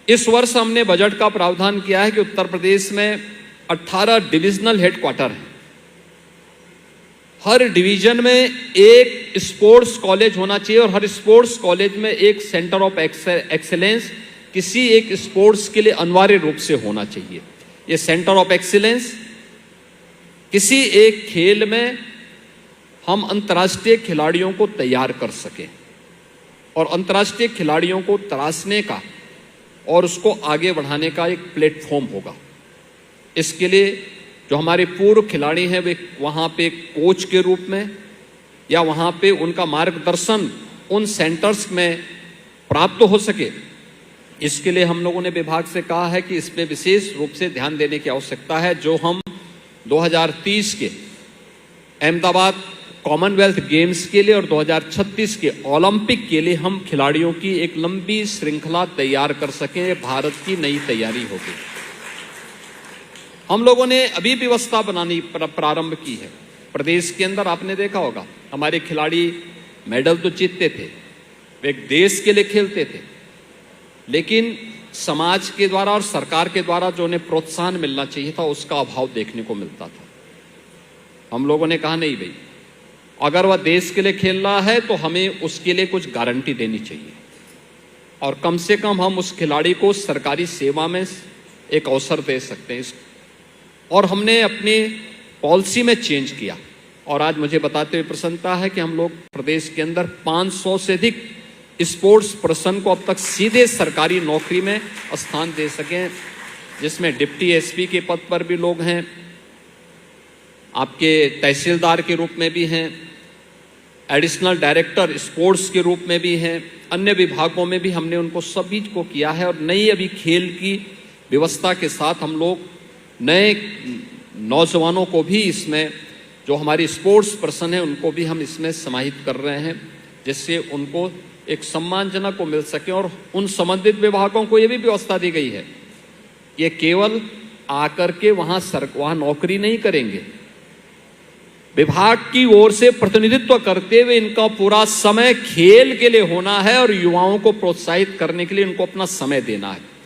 इस वर्ष हमने बजट का प्रावधान किया है कि उत्तर प्रदेश में 18 डिविजनल हेडक्वार्टर हैं। हर डिवीजन में एक स्पोर्ट्स कॉलेज होना चाहिए और हर स्पोर्ट्स कॉलेज में एक सेंटर ऑफ एक्सीलेंस किसी एक स्पोर्ट्स के लिए अनिवार्य रूप से होना चाहिए। ये सेंटर ऑफ एक्सीलेंस किसी एक खेल में हम अंतर्राष्ट्रीय खिलाड़ियों को तैयार कर सकें और अंतर्राष्ट्रीय खिलाड़ियों को तराशने का और उसको आगे बढ़ाने का एक प्लेटफॉर्म होगा। इसके लिए जो हमारे पूर्व खिलाड़ी हैं वे वहाँ पे कोच के रूप में या वहाँ पे उनका मार्गदर्शन उन सेंटर्स में प्राप्त हो सके, इसके लिए हम लोगों ने विभाग से कहा है कि इस पे विशेष रूप से ध्यान देने की आवश्यकता है। जो हम 2030 के अहमदाबाद कॉमनवेल्थ गेम्स के लिए और 2036 के ओलंपिक के लिए हम खिलाड़ियों की एक लंबी श्रृंखला तैयार कर सकें, भारत की नई तैयारी होगी। हम लोगों ने अभी व्यवस्था बनानी प्रारंभ की है। प्रदेश के अंदर आपने देखा होगा हमारे खिलाड़ी मेडल तो जीतते थे, वे एक देश के लिए खेलते थे, लेकिन समाज के द्वारा और सरकार के द्वारा जो उन्हें प्रोत्साहन मिलना चाहिए था उसका अभाव देखने को मिलता था। हम लोगों ने कहा नहीं भाई, अगर वह देश के लिए खेल रहा है तो हमें उसके लिए कुछ गारंटी देनी चाहिए और कम से कम हम उस खिलाड़ी को सरकारी सेवा में एक अवसर दे सकते हैं। और हमने अपनी पॉलिसी में चेंज किया और आज मुझे बताते हुए प्रसन्नता है कि हम लोग प्रदेश के अंदर 500 से अधिक स्पोर्ट्स पर्सन को अब तक सीधे सरकारी नौकरी में स्थान दे सकें, जिसमें डिप्टी एसपी के पद पर भी लोग हैं, आपके तहसीलदार के रूप में भी हैं, एडिशनल डायरेक्टर स्पोर्ट्स के रूप में भी हैं, अन्य विभागों में भी हमने उनको सभी को किया है। और नई अभी खेल की व्यवस्था के साथ हम लोग नए नौजवानों को भी इसमें, जो हमारी स्पोर्ट्स पर्सन है उनको भी हम इसमें समाहित कर रहे हैं, जिससे उनको एक सम्मानजनक को मिल सके। और उन संबंधित विभागों को ये भी व्यवस्था दी गई है, ये केवल आकर के वहाँ नौकरी नहीं करेंगे, विभाग की ओर से प्रतिनिधित्व करते हुए इनका पूरा समय खेल के लिए होना है और युवाओं को प्रोत्साहित करने के लिए इनको अपना समय देना है।